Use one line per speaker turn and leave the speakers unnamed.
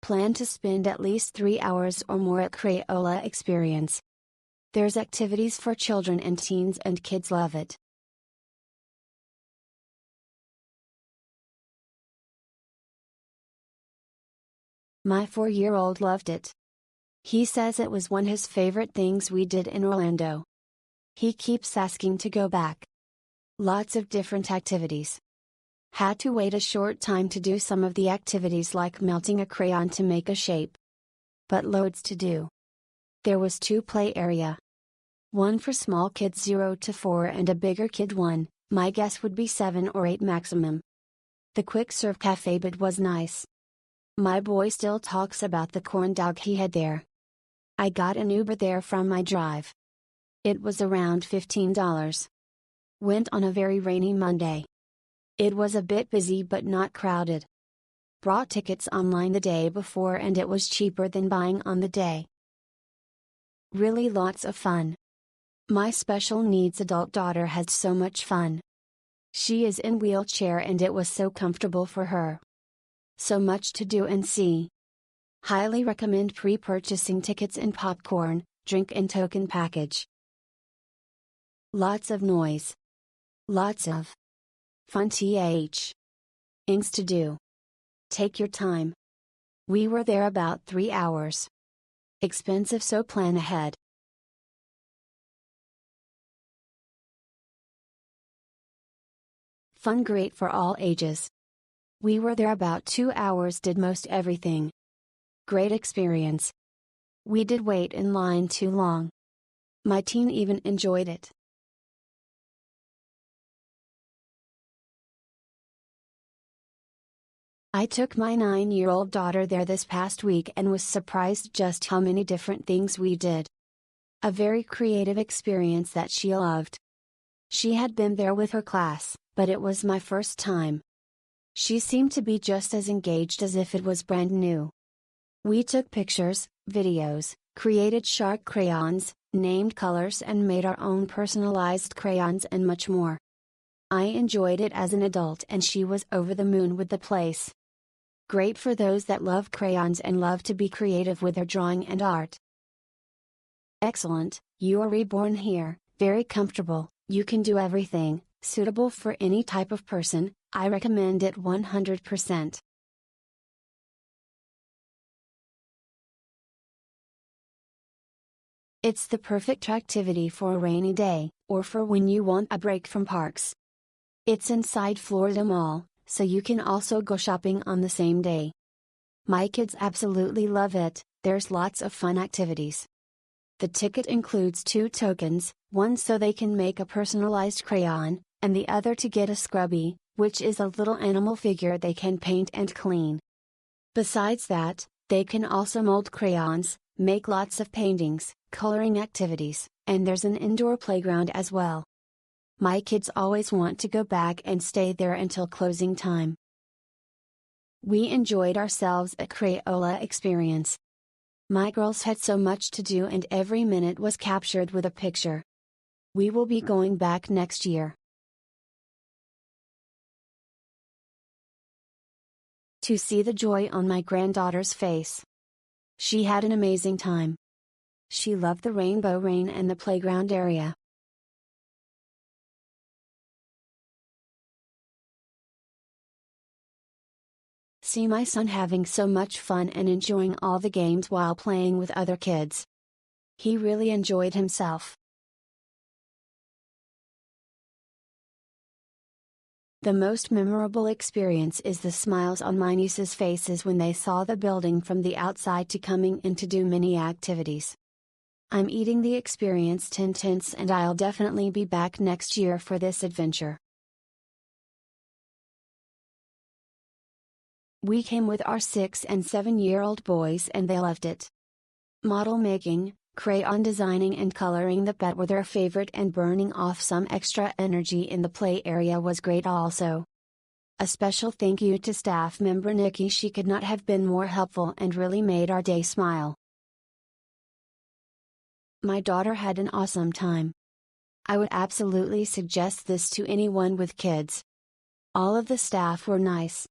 plan to spend at least 3 hours or more at Crayola Experience. There's activities for children and teens, and kids love it. My 4-year-old loved it. He says it was one of his favorite things we did in Orlando. He keeps asking to go back. Lots of different activities. Had to wait a short time to do some of the activities like melting a crayon to make a shape. But loads to do. There was 2 play area. One for small kids 0 to 4 and a bigger kid one, my guess would be 7 or 8 maximum. The quick serve cafe bit was nice. My boy still talks about the corn dog he had there. I got an Uber there from my drive. It was around $15. Went on a very rainy Monday. It was a bit busy but not crowded. Bought tickets online the day before and it was cheaper than buying on the day. Really lots of fun. My special needs adult daughter had so much fun. She is in wheelchair and it was so comfortable for her. So much to do and see. Highly recommend pre-purchasing tickets and popcorn, drink and token package. Lots of noise. Lots of fun things to do. Take your time. We were there about 3 hours. Expensive, so plan ahead. Fun, great for all ages. We were there about 2 hours, did most everything. Great experience. We did wait in line too long. My teen even enjoyed it. I took my 9-year-old daughter there this past week and was surprised just how many different things we did. A very creative experience that she loved. She had been there with her class, but it was my first time. She seemed to be just as engaged as if it was brand new. We took pictures, videos, created shark crayons, named colors and made our own personalized crayons and much more. I enjoyed it as an adult and she was over the moon with the place. Great for those that love crayons and love to be creative with their drawing and art. Excellent, you are reborn here, very comfortable, you can do everything, suitable for any type of person, I recommend it 100%. It's the perfect activity for a rainy day, or for when you want a break from parks. It's inside Florida Mall, so you can also go shopping on the same day. My kids absolutely love it, there's lots of fun activities. The ticket includes 2 tokens, one so they can make a personalized crayon, and the other to get a Scrubbie, which is a little animal figure they can paint and clean. Besides that, they can also mold crayons, make lots of paintings, coloring activities, and there's an indoor playground as well. My kids always want to go back and stay there until closing time. We enjoyed ourselves at Crayola Experience. My girls had so much to do and every minute was captured with a picture. We will be going back next year. To see the joy on my granddaughter's face. She had an amazing time. She loved the rainbow rain and the playground area. See my son having so much fun and enjoying all the games while playing with other kids. He really enjoyed himself. The most memorable experience is the smiles on my nieces' faces when they saw the building from the outside to coming in to do many activities. I'm eating the experience 10 tenths and I'll definitely be back next year for this adventure. We came with our 6 and 7-year-old boys and they loved it. Model making, crayon designing and coloring the pet were their favorite, and burning off some extra energy in the play area was great also. A special thank you to staff member Nikki, she could not have been more helpful and really made our day smile. My daughter had an awesome time. I would absolutely suggest this to anyone with kids. All of the staff were nice,